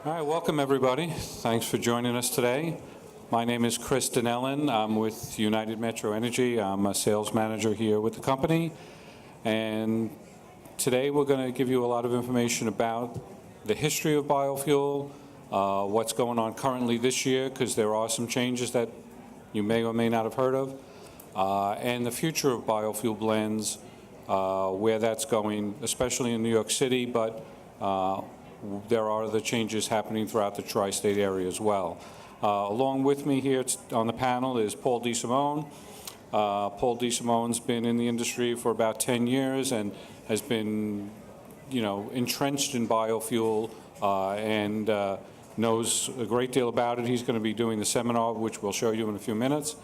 All right, welcome everybody. Thanks for joining us today. My name is Chris Dinellen. I'm with United Metro Energy. I'm a sales manager here with the company. And today we're going to give you a lot of information about the history of biofuel, what's going on currently this year, because there are some changes that you may or may not have heard of, and the future of biofuel blends, where that's going, especially in New York City, but there are other changes happening throughout the tri-state area as well. Along with me here on the panel is Paul DeSimone. Paul DeSimone's been in the industry for about 10 years and has been, entrenched in biofuel and knows a great deal about it. He's going to be doing the seminar, which we'll show you in a few minutes.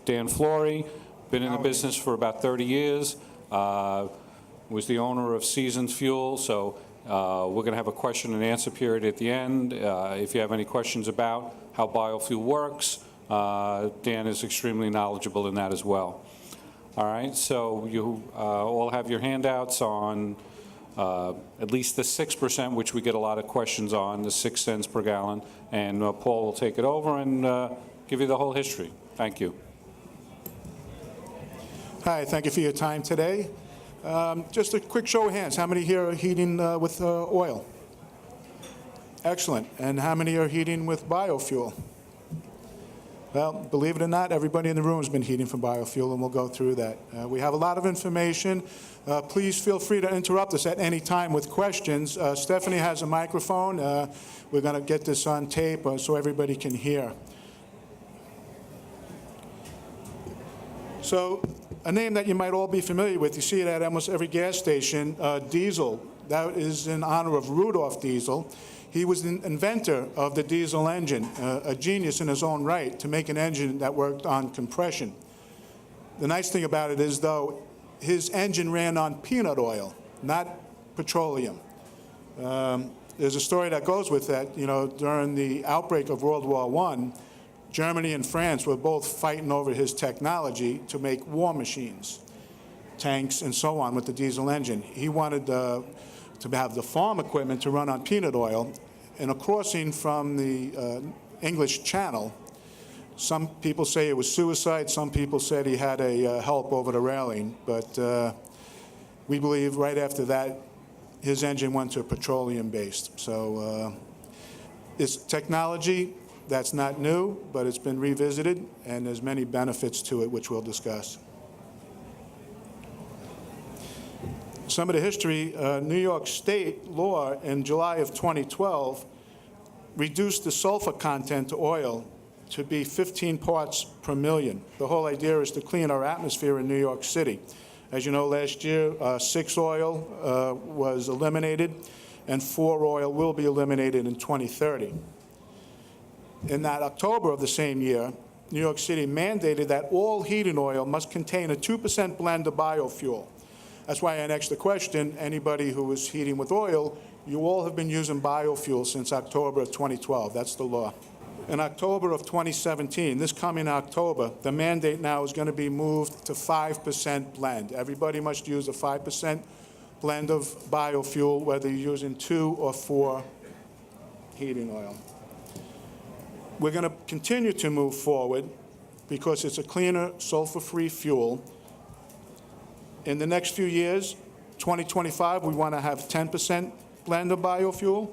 Dan Flory, been in the business for about 30 years, was the owner of Seasons Fuel, so we're going to have a question and answer period at the end. If you have any questions about how biofuel works, Dan is extremely knowledgeable in that as well. All right, so you all have your handouts on at least the 6%, which we get a lot of questions on, the 6 cents per gallon, and Paul will take it over and give you the whole history. Thank you. Hi, thank you for your time today. Just a quick show of hands. How many here are heating with oil? Excellent. And how many are heating with biofuel? Well, believe it or not, everybody in the room has been heating from biofuel, and we'll go through that. We have a lot of information. Please feel free to interrupt us at any time with questions. Stephanie has a microphone. We're going to get this on tape so everybody can hear. So, a name that you might all be familiar with, you see it at almost every gas station, diesel. That is in honor of Rudolf Diesel. He was the inventor of the diesel engine, a genius in his own right to make an engine that worked on compression. The nice thing about it is, though, his engine ran on peanut oil, not petroleum. There's a story that goes with that. During the outbreak of World War I, Germany and France were both fighting over his technology to make war machines, tanks, and so on with the diesel engine. He wanted to have the farm equipment to run on peanut oil. In a crossing from the English Channel, some people say it was suicide, some people said he had a help over the railing, but we believe right after that his engine went to petroleum-based. So it's technology that's not new, but it's been revisited, and there's many benefits to it, which we'll discuss. Some of the history, New York State law in July of 2012 reduced the sulfur content to oil to be 15 parts per million. The whole idea is to clean our atmosphere in New York City. As you know, last year, 6 oil was eliminated, and 4 oil will be eliminated in 2030. In that October of the same year, New York City mandated that all heating oil must contain a 2% blend of biofuel. That's why I annexed the question, anybody who is heating with oil, you all have been using biofuel since October of 2012. That's the law. In October of 2017, this coming October, the mandate now is going to be moved to 5% blend. Everybody must use a 5% blend of biofuel, whether you're using 2 or 4 heating oil. We're going to continue to move forward because it's a cleaner, sulfur-free fuel. In the next few years, 2025, we want to have 10% blend of biofuel,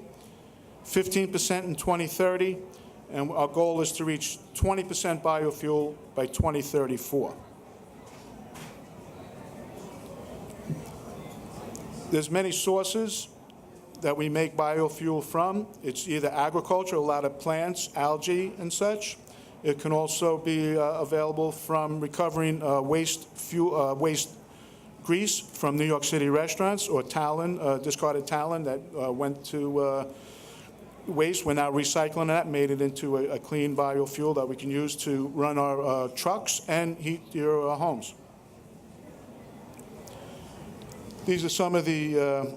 15% in 2030, and our goal is to reach 20% biofuel by 2034. There's many sources that we make biofuel from. It's either agriculture, a lot of plants, algae, and such. It can also be available from recovering waste grease from New York City restaurants, or talent, discarded talent that went to waste. We're now recycling that, made it into a clean biofuel that we can use to run our trucks and heat your homes. These are some of the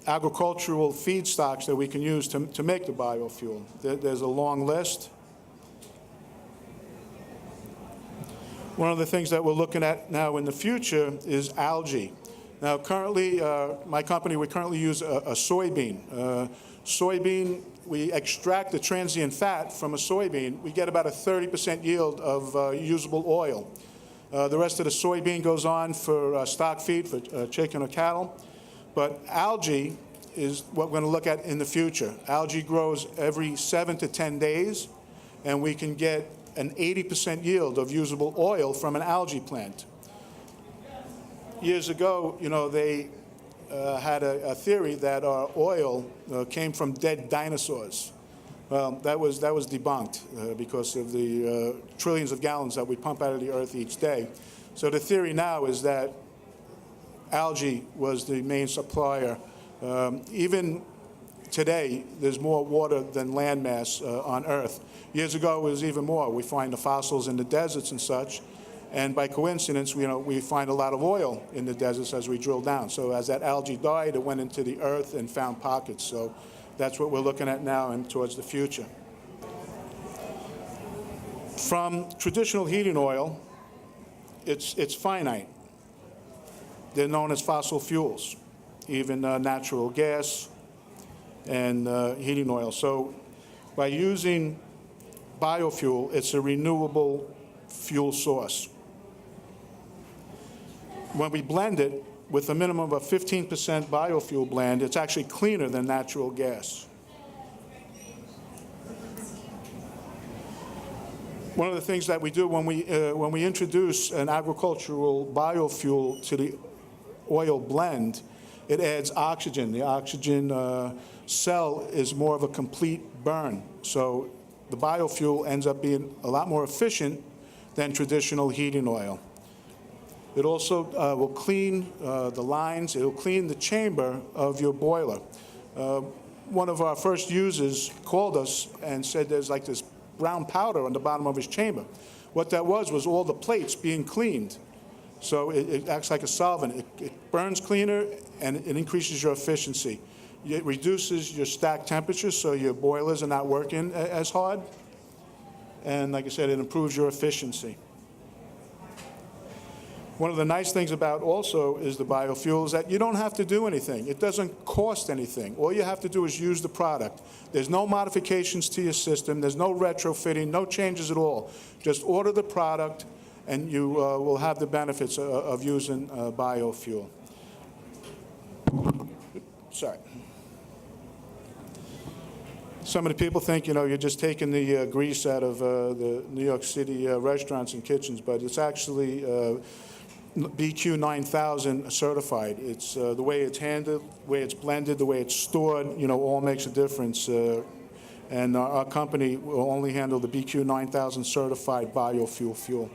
agricultural feedstocks that we can use to make the biofuel. There's a long list. One of the things that we're looking at now in the future is algae. Now, currently, my company, we currently use a soybean. Soybean, we extract the transient fat from a soybean, we get about a 30% yield of usable oil. The rest of the soybean goes on for stock feed, for chicken or cattle. But algae is what we're going to look at in the future. Algae grows every 7 to 10 days, and we can get an 80% yield of usable oil from an algae plant. Years ago, they had a theory that our oil came from dead dinosaurs. Well, that was debunked because of the trillions of gallons that we pump out of the earth each day. So the theory now is that algae was the main supplier. Even today, there's more water than land mass on Earth. Years ago, it was even more. We find the fossils in the deserts and such, and by coincidence, we find a lot of oil in the deserts as we drill down. So as that algae died, it went into the earth and found pockets. So that's what we're looking at now and towards the future. From traditional heating oil, it's finite. They're known as fossil fuels, even natural gas and heating oil. So by using biofuel, it's a renewable fuel source. When we blend it with a minimum of 15% biofuel blend, it's actually cleaner than natural gas. One of the things that we do when we introduce an agricultural biofuel to the oil blend, it adds oxygen. The oxygen cell is more of a complete burn. So the biofuel ends up being a lot more efficient than traditional heating oil. It also will clean the lines. It'll clean the chamber of your boiler. One of our first users called us and said there's like this brown powder on the bottom of his chamber. What that was all the plates being cleaned. So it acts like a solvent. It burns cleaner, and it increases your efficiency. It reduces your stack temperature, so your boilers are not working as hard. And like I said, it improves your efficiency. One of the nice things about also is the biofuel is that you don't have to do anything. It doesn't cost anything. All you have to do is use the product. There's no modifications to your system. There's no retrofitting, no changes at all. Just order the product, and you will have the benefits of using biofuel. Sorry. Some of the people think, you're just taking the grease out of the New York City restaurants and kitchens, but it's actually BQ 9000 certified. It's the way it's handled, the way it's blended, the way it's stored, all makes a difference. And our company will only handle the BQ 9000 certified biofuel fuel.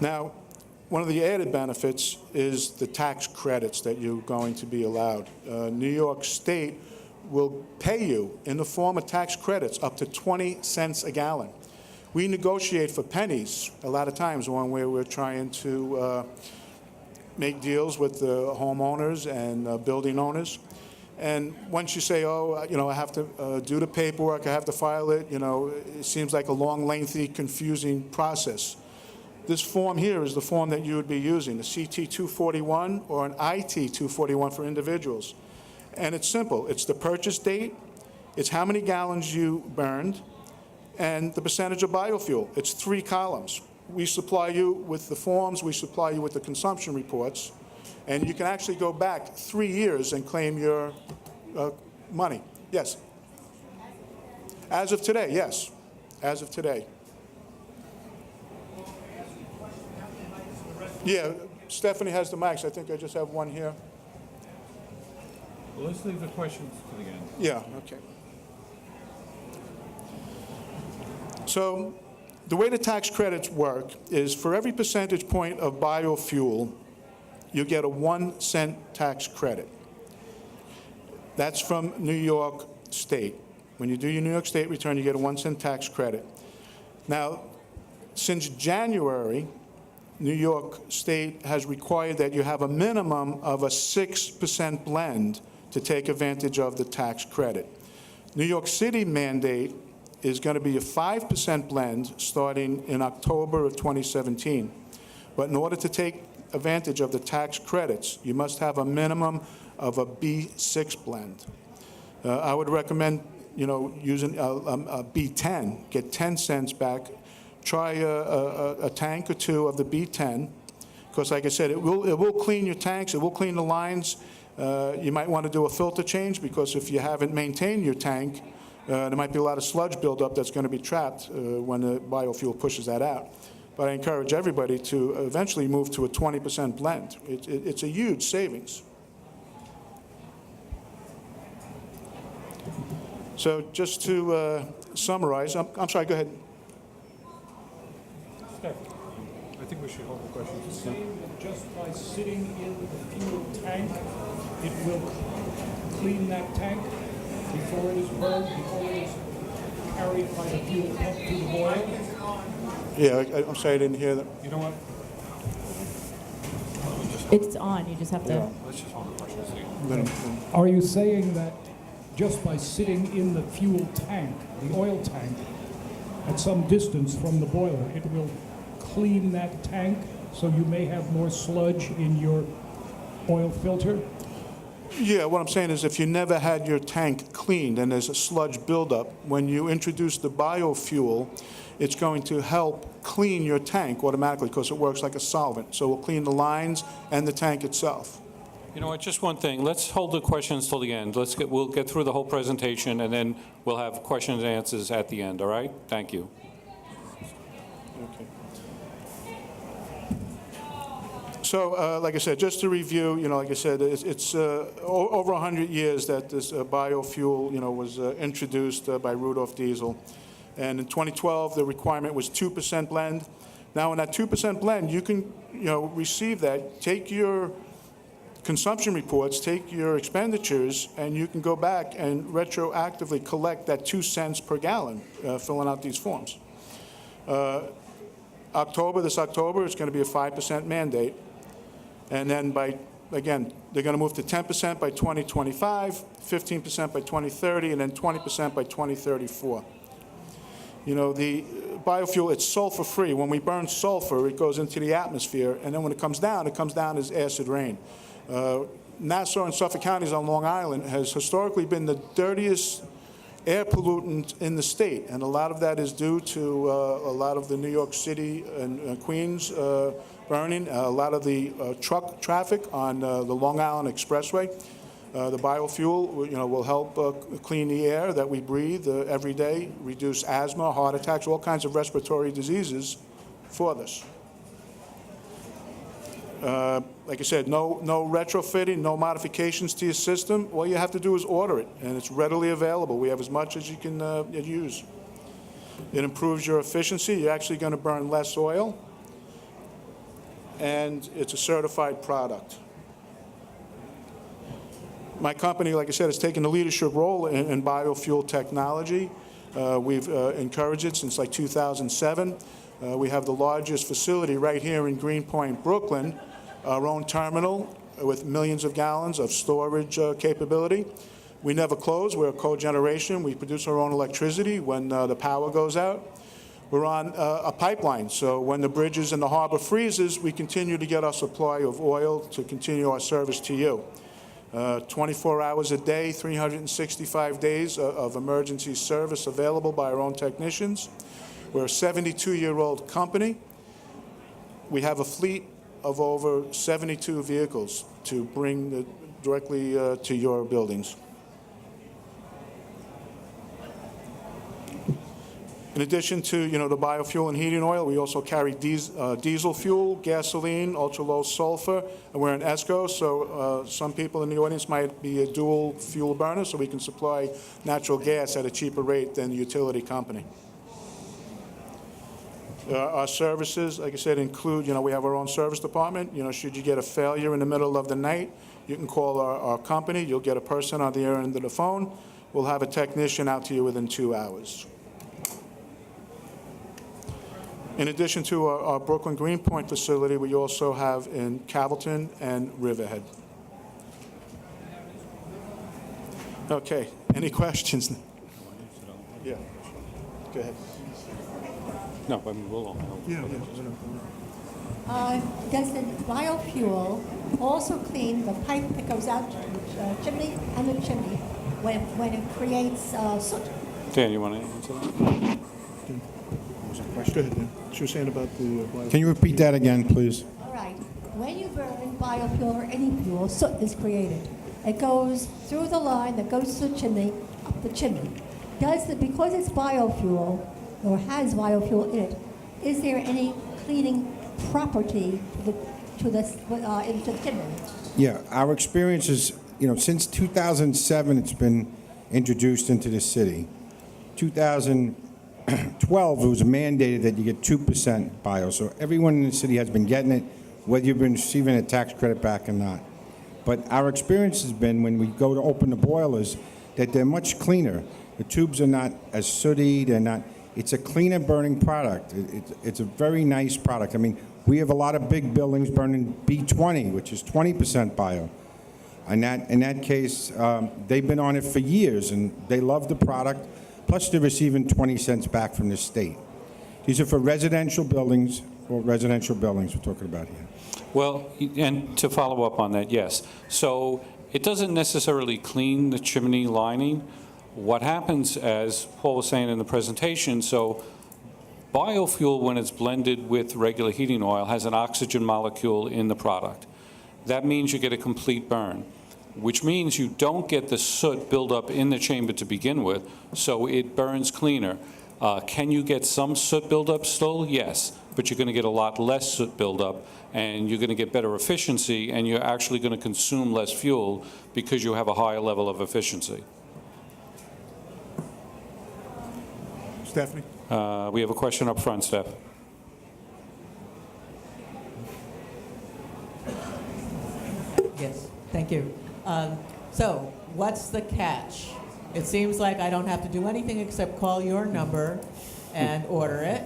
Now, one of the added benefits is the tax credits that you're going to be allowed. New York State will pay you in the form of tax credits up to 20 cents a gallon. We negotiate for pennies a lot of times when we're trying to make deals with the homeowners and building owners. And once you say, I have to do the paperwork, I have to file it, it seems like a long, lengthy, confusing process. This form here is the form that you would be using, the CT-241 or an IT-241 for individuals. And it's simple. It's the purchase date, it's how many gallons you burned, and the percentage of biofuel. It's 3 columns. We supply you with the forms, we supply you with the consumption reports, and you can actually go back 3 years and claim your money. Yes? As of today, yes. As of today. Yeah, Stephanie has the mics. I think I just have one here. Well, let's leave the questions to the end. Yeah, okay. So the way the tax credits work is for every percentage point of biofuel, you get a 1 cent tax credit. That's from New York State. When you do your New York State return, you get a 1 cent tax credit. Now, since January, New York State has required that you have a minimum of a 6% blend to take advantage of the tax credit. New York City mandate is going to be a 5% blend starting in October of 2017. But in order to take advantage of the tax credits, you must have a minimum of a B6 blend. I would recommend, using a B10, get 10 cents back. Try a tank or two of the B10, because like I said, it will clean your tanks, it will clean the lines. You might want to do a filter change, because if you haven't maintained your tank, there might be a lot of sludge buildup that's going to be trapped when the biofuel pushes that out. But I encourage everybody to eventually move to a 20% blend. It's a huge savings. So just to summarize, I'm sorry, go ahead. I think we should hold the questions. Saying that just by sitting in the fuel tank, it will clean that tank before it is burned, before it is carried by the fuel pump to the boil? Yeah, I'm sorry, I didn't hear that. You know what? It's on, you just have to. Let's just hold the questions. Are you saying that just by sitting in the fuel tank, the oil tank, at some distance from the boiler, it will clean that tank so you may have more sludge in your oil filter? Yeah, what I'm saying is if you never had your tank cleaned and there's a sludge buildup, when you introduce the biofuel, it's going to help clean your tank automatically because it works like a solvent. So we'll clean the lines and the tank itself. You know what, just one thing. Let's hold the questions till the end. We'll get through the whole presentation, and then we'll have questions and answers at the end, all right? Thank you. Okay. So, like I said, just to review, like I said, it's over 100 years that this biofuel, was introduced by Rudolph Diesel. And in 2012, the requirement was 2% blend. Now, in that 2% blend, you can, receive that, take your consumption reports, take your expenditures, and you can go back and retroactively collect that 2 cents per gallon, filling out these forms. This October, it's going to be a 5% mandate. And then again, they're going to move to 10% by 2025, 15% by 2030, and then 20% by 2034. The biofuel, it's sulfur-free. When we burn sulfur, it goes into the atmosphere, and then when it comes down as acid rain. Nassau and Suffolk counties on Long Island has historically been the dirtiest air pollutant in the state, and a lot of that is due to a lot of the New York City and Queens burning, a lot of the truck traffic on the Long Island Expressway. The biofuel, will help clean the air that we breathe every day, reduce asthma, heart attacks, all kinds of respiratory diseases for this. Like I said, no retrofitting, no modifications to your system. All you have to do is order it, and it's readily available. We have as much as you can use. It improves your efficiency. You're actually going to burn less oil, and it's a certified product. My company, like I said, has taken a leadership role in biofuel technology. We've encouraged it since like 2007. We have the largest facility right here in Greenpoint, Brooklyn, our own terminal with millions of gallons of storage capability. We never close. We're a cogeneration. We produce our own electricity when the power goes out. We're on a pipeline, so when the bridges in the harbor freezes, we continue to get our supply of oil to continue our service to you. 24 hours a day, 365 days of emergency service available by our own technicians. We're a 72-year-old company. We have a fleet of over 72 vehicles to bring directly to your buildings. In addition to, the biofuel and heating oil, we also carry diesel fuel, gasoline, ultra-low sulfur, and we're an ESCO, so some people in the audience might be a dual fuel burner, so we can supply natural gas at a cheaper rate than the utility company. Our services, like I said, include, we have our own service department. Should you get a failure in the middle of the night, you can call our company. You'll get a person on the other end of the phone. We'll have a technician out to you within 2 hours. In addition to our Brooklyn Greenpoint facility, we also have in Cavilton and Riverhead. Okay, any questions? Yeah, go ahead. No, I mean, we'll all. Yeah. Does the biofuel also clean the pipe that goes out to the chimney and the chimney when it creates soot? Dan, you want to answer that? Go ahead, Dan. She was saying about the... Can you repeat that again, please? All right. When you burn biofuel or any fuel, soot is created. It goes through the line that goes to the chimney, up the chimney. Because it's biofuel or has biofuel in it, is there any cleaning property into the chimney? Yeah, our experience is, since 2007, it's been introduced into the city. 2012, it was mandated that you get 2% bio. So everyone in the city has been getting it, whether you've been receiving a tax credit back or not. But our experience has been when we go to open the boilers that they're much cleaner. The tubes are not as sooty. It's a cleaner burning product. It's a very nice product. I mean, we have a lot of big buildings burning B20, which is 20% bio. In that case, they've been on it for years, and they love the product. Plus, they're receiving 20 cents back from the state. These are for residential buildings, we're talking about here. Well, and to follow up on that, yes. So it doesn't necessarily clean the chimney lining. What happens, as Paul was saying in the presentation, so biofuel, when it's blended with regular heating oil, has an oxygen molecule in the product. That means you get a complete burn, which means you don't get the soot buildup in the chamber to begin with, so it burns cleaner. Can you get some soot buildup still? Yes, but you're going to get a lot less soot buildup, and you're going to get better efficiency, and you're actually going to consume less fuel because you have a higher level of efficiency. Stephanie? We have a question up front, Steph. Yes, thank you. So, what's the catch? It seems like I don't have to do anything except call your number and order it.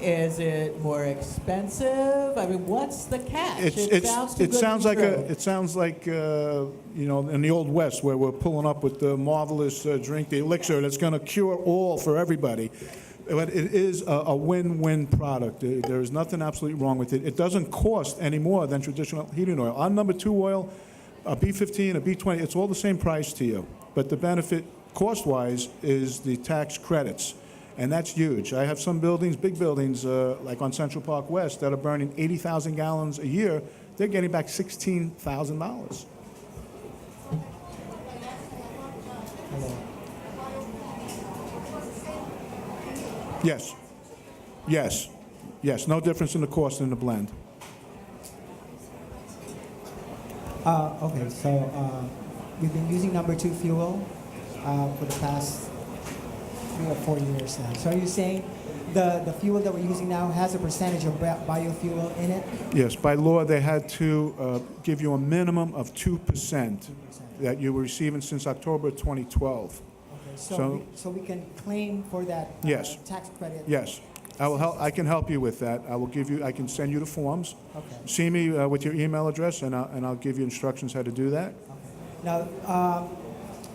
Is it more expensive? I mean, what's the catch? It sounds too good to be true. It sounds like in the Old West, where we're pulling up with the marvelous drink, the elixir that's going to cure all for everybody. But it is a win-win product. There is nothing absolutely wrong with it. It doesn't cost any more than traditional heating oil. Our number 2 oil, a B15, a B20, it's all the same price to you. But the benefit, cost-wise, is the tax credits. And that's huge. I have some buildings, big buildings, like on Central Park West, that are burning 80,000 gallons a year. They're getting back $16,000. Yes. Yes. Yes. No difference in the cost in the blend. Okay, so we've been using number 2 fuel for the past 3 or 4 years now. So are you saying the fuel that we're using now has a percentage of biofuel in it? Yes. By law, they had to give you a minimum of 2% that you were receiving since October 2012. Okay, so we can claim for that Yes. tax credit? Yes. I can help you with that. I can send you the forms. Okay. See me with your email address, and I'll give you instructions how to do that. Okay. Now,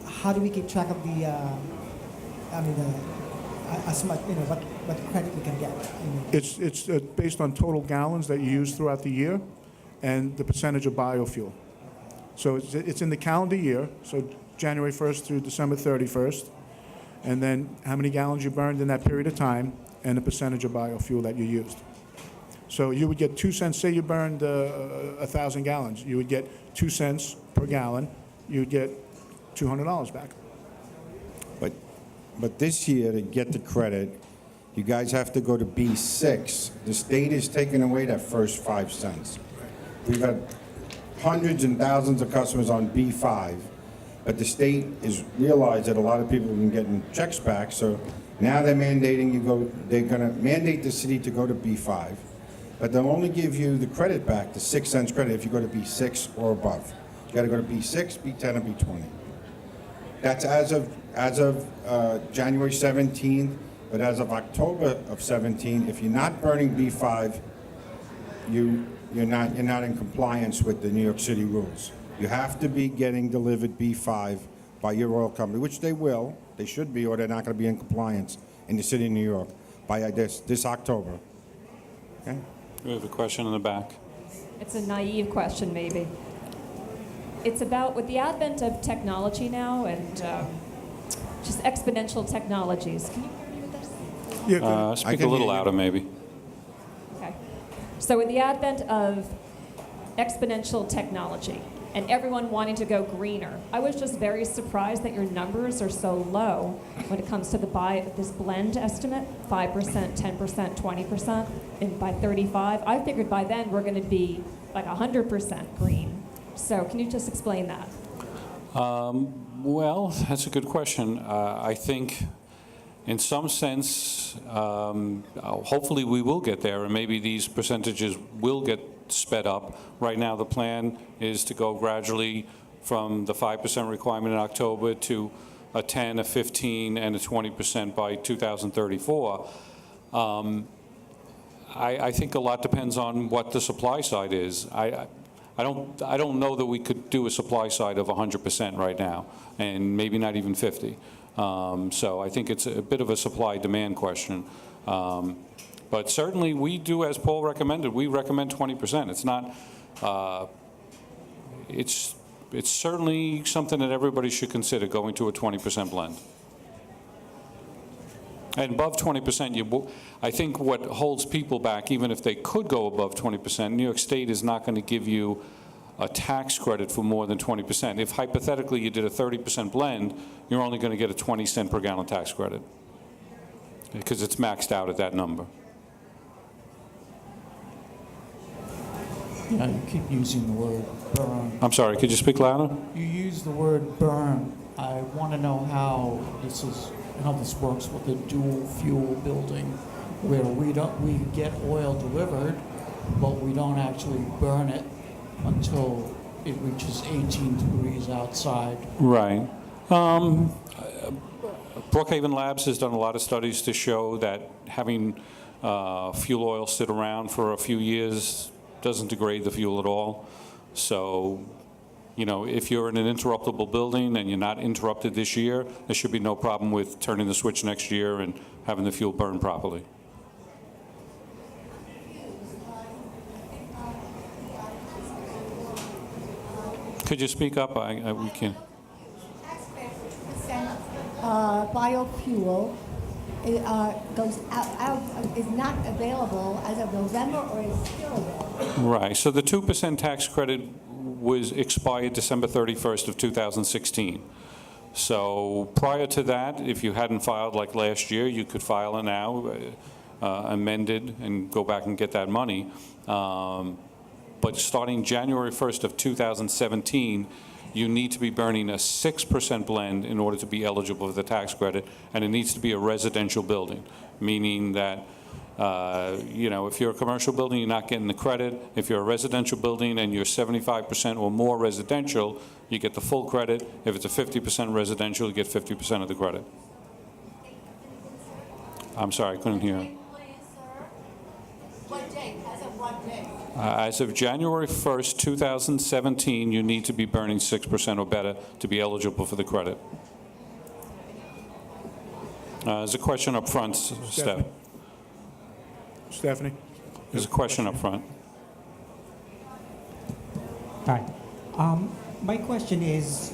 how do we keep track of as much, what credit we can get? It's based on total gallons that you use throughout the year and the percentage of biofuel. So it's in the calendar year, so January 1st through December 31st, and then how many gallons you burned in that period of time and the percentage of biofuel that you used. So you would get 2 cents, say you burned 1,000 gallons, you would get 2 cents per gallon, you would get $200 back. But this year, to get the credit, you guys have to go to B6. The state is taking away that first 5 cents. We've had hundreds and thousands of customers on B5, but the state has realized that a lot of people have been getting checks back, so now they're mandating they're going to mandate the city to go to B5, but they'll only give you the credit back, the 6 cents credit, if you go to B6 or above. You got to go to B6, B10, and B20. That's as of January 17th, but as of October of 17, if you're not burning B5, you're not in compliance with the New York City rules. You have to be getting delivered B5 by your oil company, which they will. They should be, or they're not going to be in compliance in the city of New York by this October. Okay? We have a question in the back. It's a naive question, maybe. It's about, with the advent of technology now and just exponential technologies. Can you hear me with this? Yeah, good. Speak a can little hear you. louder, maybe. Okay. So with the advent of exponential technology and everyone wanting to go greener, I was just very surprised that your numbers are so low when it comes to this blend estimate, 5%, 10%, 20%, and by 35. I figured by then we're going to be like 100% green. So can you just explain that? Well, that's a good question. I think in some sense, hopefully we will get there, and maybe these percentages will get sped up. Right now, the plan is to go gradually from the 5% requirement in October to a 10, a 15, and a 20% by 2034. I think a lot depends on what the supply side is. I don't know that we could do a supply side of 100% right now, and maybe not even 50. So I think it's a bit of a supply-demand question. But certainly we do, as Paul recommended, we recommend 20%. It's not, it's certainly something that everybody should consider, going to a 20% blend. And above 20%, I think what holds people back, even if they could go above 20%, New York State is not going to give you a tax credit for more than 20%. If hypothetically you did a 30% blend, you're only going to get a 20-cent per gallon tax credit because it's maxed out at that number. You know, you keep using the word burn. I'm sorry, could you speak louder? You use the word burn. I want to know how this works with the dual fuel building, where we get oil delivered, but we don't actually burn it until it reaches 18 degrees outside. Right. Brookhaven Labs has done a lot of studies to show that having fuel oil sit around for a few years doesn't degrade the fuel at all. So, you know, if you're in an interruptible building and you're not interrupted this year, there should be no problem with turning the switch next year and having the fuel burn properly. Could you speak up? We can. Biofuel goes out, is not available as of November, or is still available? Right. So the 2% tax credit was expired December 31st of 2016. So prior to that, if you hadn't filed like last year, you could file it now, amended, and go back and get that money. But starting January 1st of 2017, you need to be burning a 6% blend in order to be eligible for the tax credit, and it needs to be a residential building, meaning that, you know, if you're a commercial building, you're not getting the credit. If you're a residential building and you're 75% or more residential, you get the full credit. If it's a 50% residential, you get 50% of the credit. I'm sorry, I couldn't hear. What date? As of what date? As of January 1st, 2017, you need to be burning 6% or better to be eligible for the credit. There's a question up front, Steph. Stephanie? There's a question up front. Hi. My question is,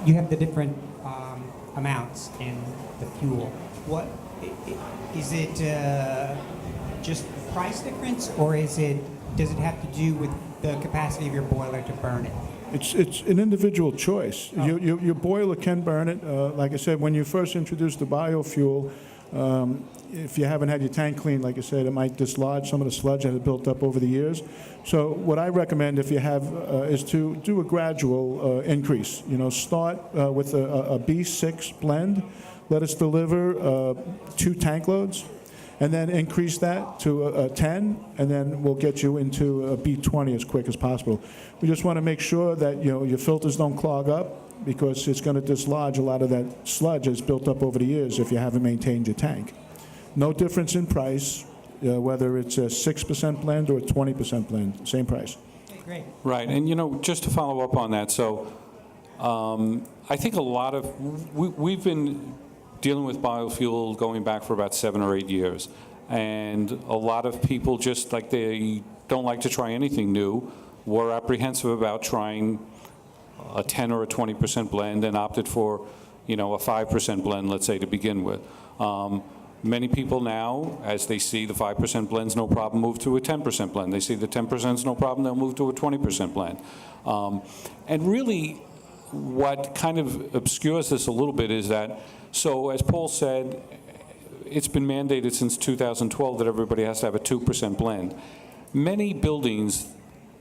you have the different amounts in the fuel. What is it? Just price difference, or does it have to do with the capacity of your boiler to burn it? It's an individual choice. Oh. Your boiler can burn it. Like I said, when you first introduced the biofuel, if you haven't had your tank cleaned, like I said, it might dislodge some of the sludge that had built up over the years. So what I recommend, if you have, is to do a gradual increase. You know, start with a B6 blend. Let us deliver 2 tank loads, and then increase that to a 10, and then we'll get you into a B20 as quick as possible. We just want to make sure that, you know, your filters don't clog up, because it's going to dislodge a lot of that sludge that's built up over the years if you haven't maintained your tank. No difference in price, whether it's a 6% blend or a 20% blend, same price. Okay, great. Right, and you know, just to follow up on that, so I think a lot of, we've been dealing with biofuel going back for about 7 or 8 years. And a lot of people, just like they don't like to try anything new, were apprehensive about trying a 10 or a 20% blend and opted for, a 5% blend, let's say, to begin with. Many people now, as they see the 5% blend's no problem, move to a 10% blend. They see the 10%'s no problem, they'll move to a 20% blend. And really, what kind of obscures this a little bit is that, so as Paul said, it's been mandated since 2012 that everybody has to have a 2% blend. Many buildings,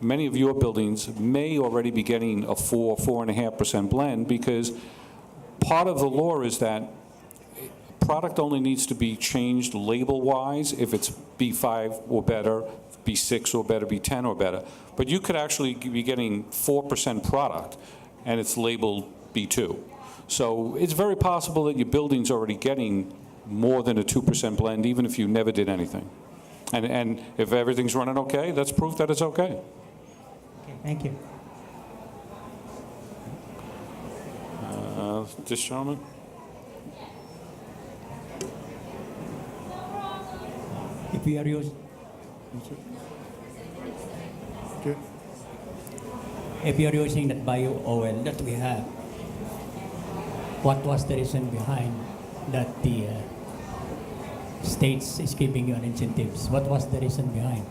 many of your buildings may already be getting a 4.5% blend, because part of the law is that product only needs to be changed label-wise if it's B5 or better, B6 or better, B10 or better. But you could actually be getting 4% product and it's labeled B2. So it's very possible that your building's already getting more than a 2% blend, even if you never did anything. And if everything's running okay, that's proof that it's okay. Okay, thank you. This gentleman? If we are using, Okay. if we are using that bio oil that we have, what was the reason behind that the states is giving you an incentives? What was the reason behind?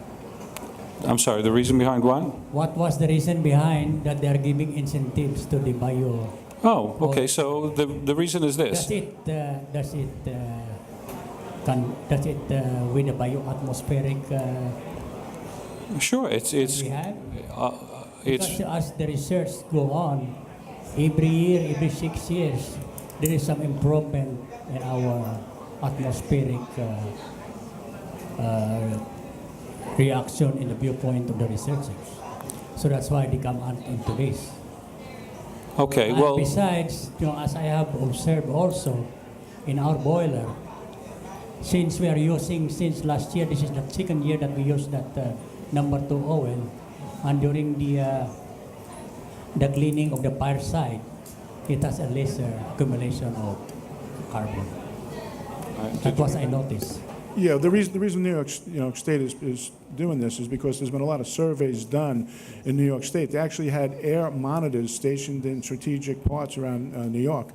I'm sorry, the reason behind what? What was the reason behind that they are giving incentives to the bio? Oh, okay, so the reason is this. Does it with the bioatmospheric Sure, it's we have? it's Because as the research go on, every year, every 6 years, there is some improvement in our atmospheric reaction in the viewpoint of the researchers. So that's why they come on into this. okay. And Well, besides, as I have observed also in our boiler, since we are using, since last year, this is the second year that we use that number 2 oil, and during the cleaning of the fire side, it has a lesser accumulation of carbon. That was I noticed. Yeah, the reason New York State is doing this is because there's been a lot of surveys done in New York State. They actually had air monitors stationed in strategic parts around New York.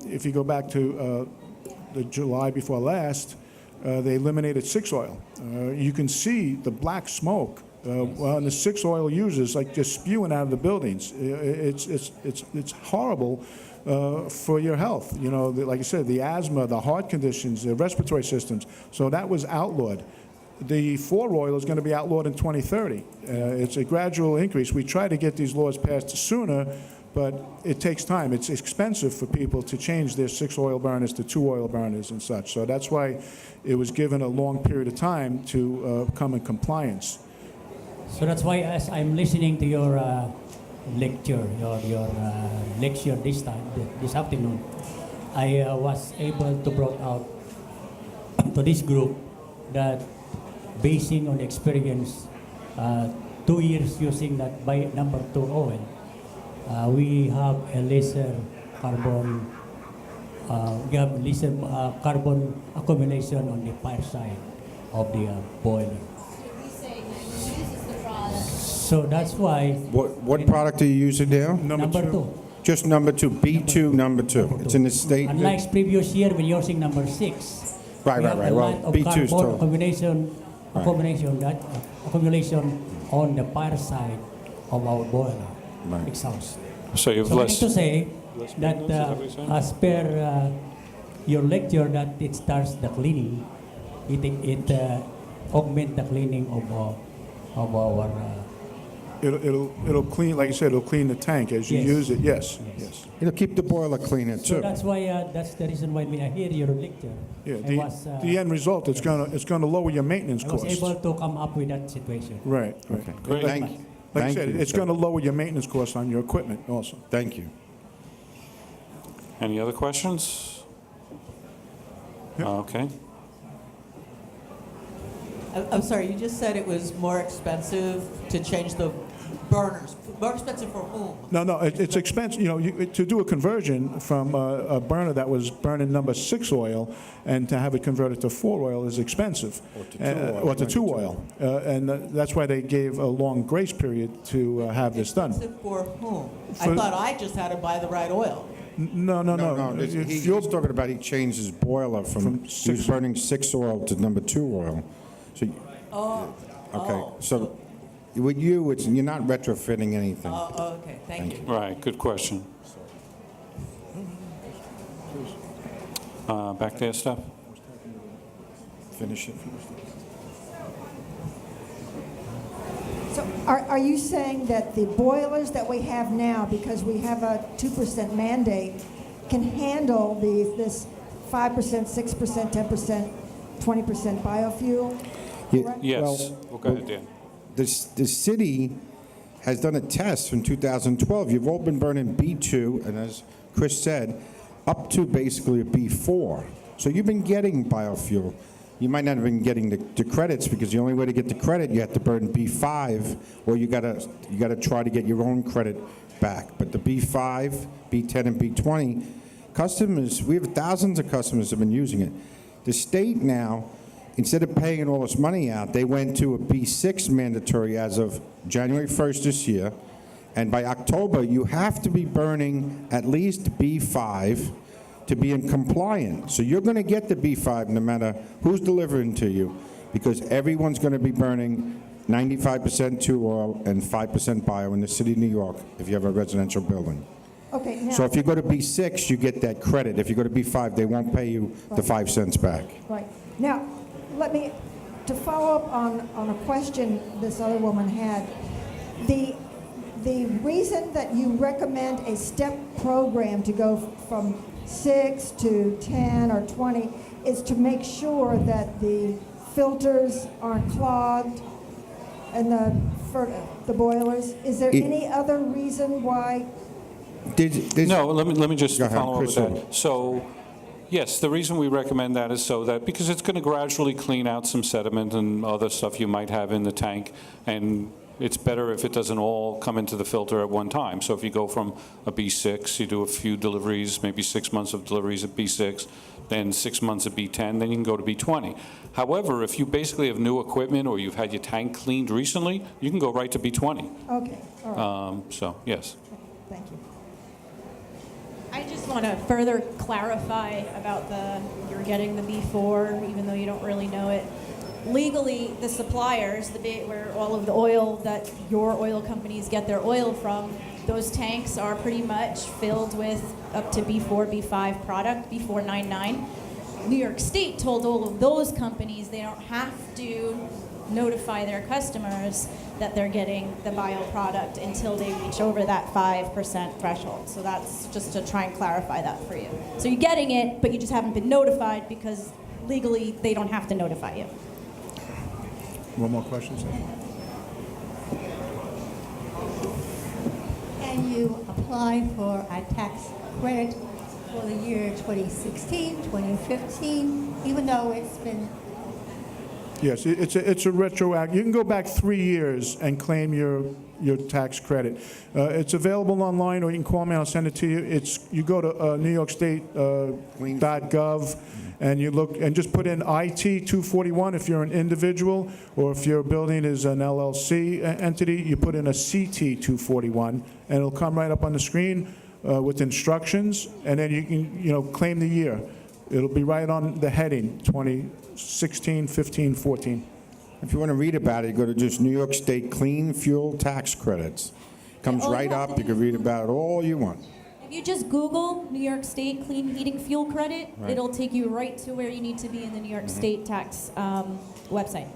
If you go back to the July before last, they eliminated 6 oil. You can see the black smoke and the 6 oil users like just spewing out of the buildings. It's horrible for your health. Like I said, the asthma, the heart conditions, the respiratory systems. So that was outlawed. The 4 oil is going to be outlawed in 2030. It's a gradual increase. We try to get these laws passed sooner, but it takes time. It's expensive for people to change their 6 oil burners to 2 oil burners and such. So that's why it was given a long period of time to come in compliance. So that's why as I'm listening to your lecture, your lecture this afternoon, I was able to brought out to this group that basing on experience, 2 years using that by number 2 oil, we have a lesser carbon, carbon accumulation on the fire side of the boiler. So that's why What product are you using now? number 2. Just number 2, B2, number 2. It's in the state. Unlike previous year when using number 6. Right. We have a Well, lot of B2 is carbon total. accumulation on the fire side of our boiler Right. exhaust. so you've So I need less. to say that as per your lecture that it starts the cleaning, it augment the cleaning of our It'll clean, like I said, it'll clean the tank as you Yes. use it. Yes. It'll keep the boiler cleaner so too. that's why that's the reason why when I hear your lecture, Yeah. I was The end result, it's gonna lower your maintenance I was costs. able to come up with that situation. Right. Okay. Great. Thank you. Like I Thank said, you. it's gonna lower your maintenance costs on your equipment also. Thank you. Any other questions? Okay. I'm sorry, you just said it was more expensive to change the burners. More expensive for whom? No, it's expensive, to do a conversion from a burner that was burning number 6 oil and to have it converted to 4 oil is expensive. Or to 2 oil. Or to 2 oil. And that's why they gave a long grace period to have this done. Expensive for whom? I For- thought I just had to buy the right oil. No. No, he's talking about he changed his boiler from he was burning 6 oil to number 2 oil. So, okay, so with you, you're not retrofitting anything. Okay, thank you. Right, good question. Back there, Steph? Finish it. So are you saying that the boilers that we have now, because we have a 2% mandate, can handle this 5%, 6%, 10%, 20% biofuel? correct? Yes. Well, We'll go ahead, Dan. The city has done a test in 2012. You've all been burning B2, and as Chris said, up to basically a B4. So you've been getting biofuel. You might not have been getting the credits because the only way to get the credit, you have to burn B5, or you gotta try to get your own credit back. But the B5, B10, and B20 customers, we have thousands of customers have been using it. The state now, instead of paying all this money out, they went to a B6 mandatory as of January 1st this year, and by October, you have to be burning at least B5 to be in compliance. So you're going to get the B5 no matter who's delivering to you, because everyone's going to be burning 95% 2 oil and 5% bio in the city of New York if you have a residential building. Okay, now, So if you go to B6, you get that credit. If you go to B5, they won't pay you the 5 cents back. right. Now, to follow up on a question this other woman had, the reason that you recommend a step program to go from 6 to 10 or 20 is to make sure that the filters aren't clogged and the boilers. Is there any other reason why? No, let me just Go ahead, follow up with Chris. that. So, yes, the reason we recommend that is so that, because it's going to gradually clean out some sediment and other stuff you might have in the tank, and it's better if it doesn't all come into the filter at one time. So if you go from a B6, you do a few deliveries, maybe 6 months of deliveries at B6, then 6 months at B10, then you can go to B20. However, if you basically have new equipment or you've had your tank cleaned recently, you can go right to B20. Okay, all right, So, yes. thank you. I just want to further clarify about you're getting the B4, even though you don't really know it. Legally, the suppliers, where all of the oil that your oil companies get their oil from, those tanks are pretty much filled with up to B4, B5 product, B499. New York State told all of those companies they don't have to notify their customers that they're getting the bio product until they reach over that 5% threshold. So that's just to try and clarify that for you. So you're getting it, but you just haven't been notified because legally they don't have to notify you. One more question, sir? Can you apply for a tax credit for the year 2016, 2015, even though it's been? Yes, it's a retroact. You can go back 3 years and claim your tax credit. It's available online, or you can call me. I'll send it to you. You go to NewYorkState.gov, and you look and just put in IT 241 if you're an individual, or if your building is an LLC entity, you put in a CT 241, and it'll come right up on the screen with instructions, and then you can claim the year. It'll be right on the heading 2016, 15, 14. If you want to read about it, go to just New York State Clean Fuel Tax Credits. Comes all you right have up. to You can read about it all you want. If you just Google New York State Clean Heating Fuel Credit, Right. it'll take you right to where you need to be in the New York State tax website.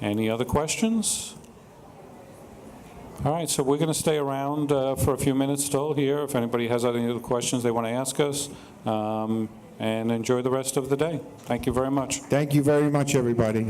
Any other questions? All right, so we're going to stay around for a few minutes still here if anybody has any other questions they want to ask us, and enjoy the rest of the day. Thank you very much. Thank you very much, everybody.